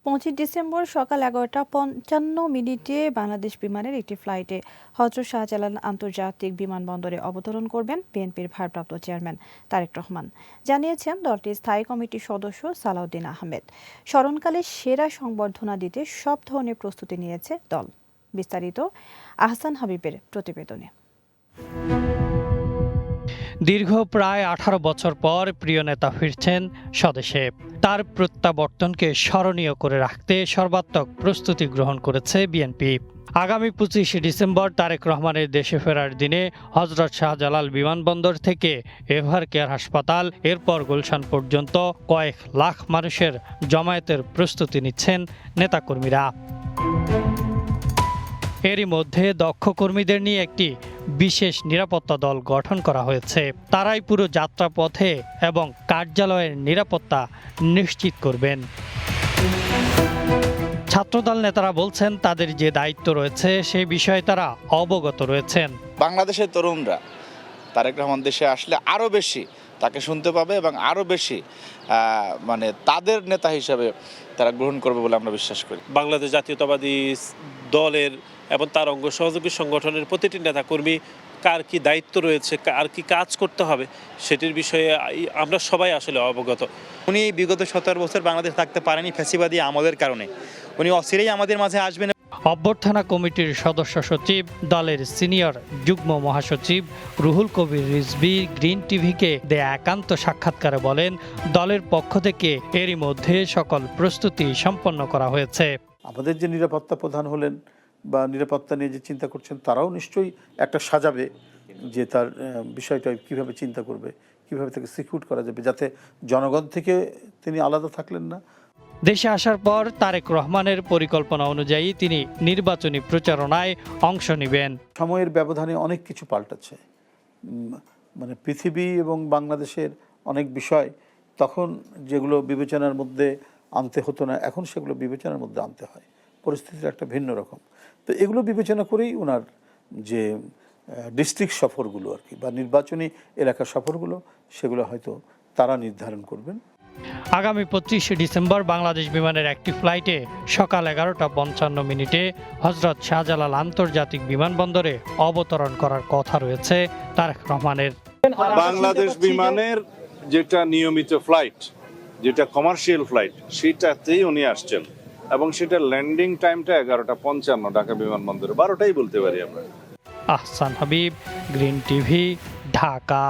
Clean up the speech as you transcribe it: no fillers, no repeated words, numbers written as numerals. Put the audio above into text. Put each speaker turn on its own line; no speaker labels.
25 December সকাল 11:55 বাংলাদেশ বিমানের একটি ফ্লাইটে হযরত শাহজালাল আন্তর্জাতিক বিমানবন্দরে অবতরণ করবেন বিএনপির ভারপ্রাপ্ত চেয়ারম্যান তারেক রহমান। জানিয়েছেন দলটির স্থায়ী কমিটির সদস্য সালাউদ্দিন আহমেদ। স্মরণকালে সেরা সংবর্ধনা দিতে সব ধরনের প্রস্তুতি নিয়েছে দল। বিস্তারিত আহসান হাবিবের প্রতিবেদনে।
দীর্ঘ প্রায় 18 বছর পর প্রিয় নেতা ফিরছেন স্বদেশে। তার প্রত্যাবর্তনকে স্মরণীয় করে রাখতে সর্বাত্মক প্রস্তুতি গ্রহণ করেছে বিএনপি। আগামী 25 ডিসেম্বর তারেক রহমানের দেশে ফেরার দিনে হযরত শাহজালাল বিমানবন্দর থেকে এভার কেয়ার হাসপাতাল, এরপর গুলশান পর্যন্ত কয়েক লাখ মানুষের জমায়েতের প্রস্তুতি নিচ্ছেন নেতাকর্মীরা। এরই মধ্যে দক্ষ কর্মীদের নিয়ে একটি বিশেষ নিরাপত্তা দল গঠন করা হয়েছে। তারাই পুরো যাত্রাপথে এবং কার্যালয়ের নিরাপত্তা নিশ্চিত করবেন। ছাত্রদল নেতারা বলছেন তাদের যে দায়িত্ব রয়েছে সেই বিষয়ে তারা অবগত রয়েছেন।
বাংলাদেশের তরুণরা তারেক রহমান দেশে আসলে আরও বেশি তাকে শুনতে পাবে এবং আরও বেশি তাদের নেতা হিসাবে তারা গ্রহণ করবে বলে আমরা বিশ্বাস করি।
বাংলাদেশ জাতীয়তাবাদী দলের এবং তার অঙ্গ সহযোগী সংগঠনের প্রতিটি নেতাকর্মী কার কি দায়িত্ব রয়েছে, কার কি কাজ করতে হবে সেটির বিষয়ে আমরা সবাই আসলে অবগত।
উনি এই বিগত 17 বছর বাংলাদেশ থাকতে পারেনি ফ্যাসিবাদী আমলের কারণে। উনি অচিরেই আমাদের মাঝে আসবেন।
অভ্যর্থনা কমিটির সদস্য সচিব, দলের সিনিয়র যুগ্ম মহাসচিব রুহুল কবির রিজভী গ্রিন টিভিকে দেয়া একান্ত সাক্ষাৎকারে বলেন, দলের পক্ষ থেকে এরই মধ্যে সকল প্রস্তুতি সম্পন্ন করা হয়েছে।
আমাদের যে নিরাপত্তা প্রধান হলেন বা নিরাপত্তা নিয়ে যে চিন্তা করছেন তারাও নিশ্চয়ই একটা সাজাবে যে তার বিষয়টা কিভাবে চিন্তা করবে, কিভাবে তাকে সিকিউর করা যাবে, যাতে জনগণ থেকে তিনি আলাদা থাকলেন না।
দেশে আসার পর তারেক রহমানের পরিকল্পনা অনুযায়ী তিনি নির্বাচনী প্রচারণায় অংশ নেবেন।
সময়ের ব্যবধানে অনেক কিছু পাল্টাচ্ছে, পৃথিবী এবং বাংলাদেশের অনেক বিষয় তখন যেগুলো বিবেচনার মধ্যে আনতে হতো না, এখন সেগুলো বিবেচনার মধ্যে আনতে হয়। পরিস্থিতির একটা ভিন্ন রকম। তো এগুলো বিবেচনা করেই ওনার যে ডিস্ট্রিক্ট সফরগুলো আর কি বা নির্বাচনী এলাকার সফরগুলো সেগুলো হয়তো তারা নির্ধারণ করবেন।
আগামী 25 ডিসেম্বর বাংলাদেশ বিমানের একটি ফ্লাইটে সকাল 11:55 হযরত শাহজালাল আন্তর্জাতিক বিমানবন্দরে অবতরণ করার কথা রয়েছে তারেক রহমানের।
বাংলাদেশ বিমানের যেটা নিয়মিত ফ্লাইট, যেটা কমার্শিয়াল ফ্লাইট, সেটাতেই উনি আসছেন এবং সেটা ল্যান্ডিং টাইমটা 11:55 ঢাকা বিমানবন্দরে, 12টাই বলতে পারি আমরা।
Ahsan Habib, green TV, Dhaka.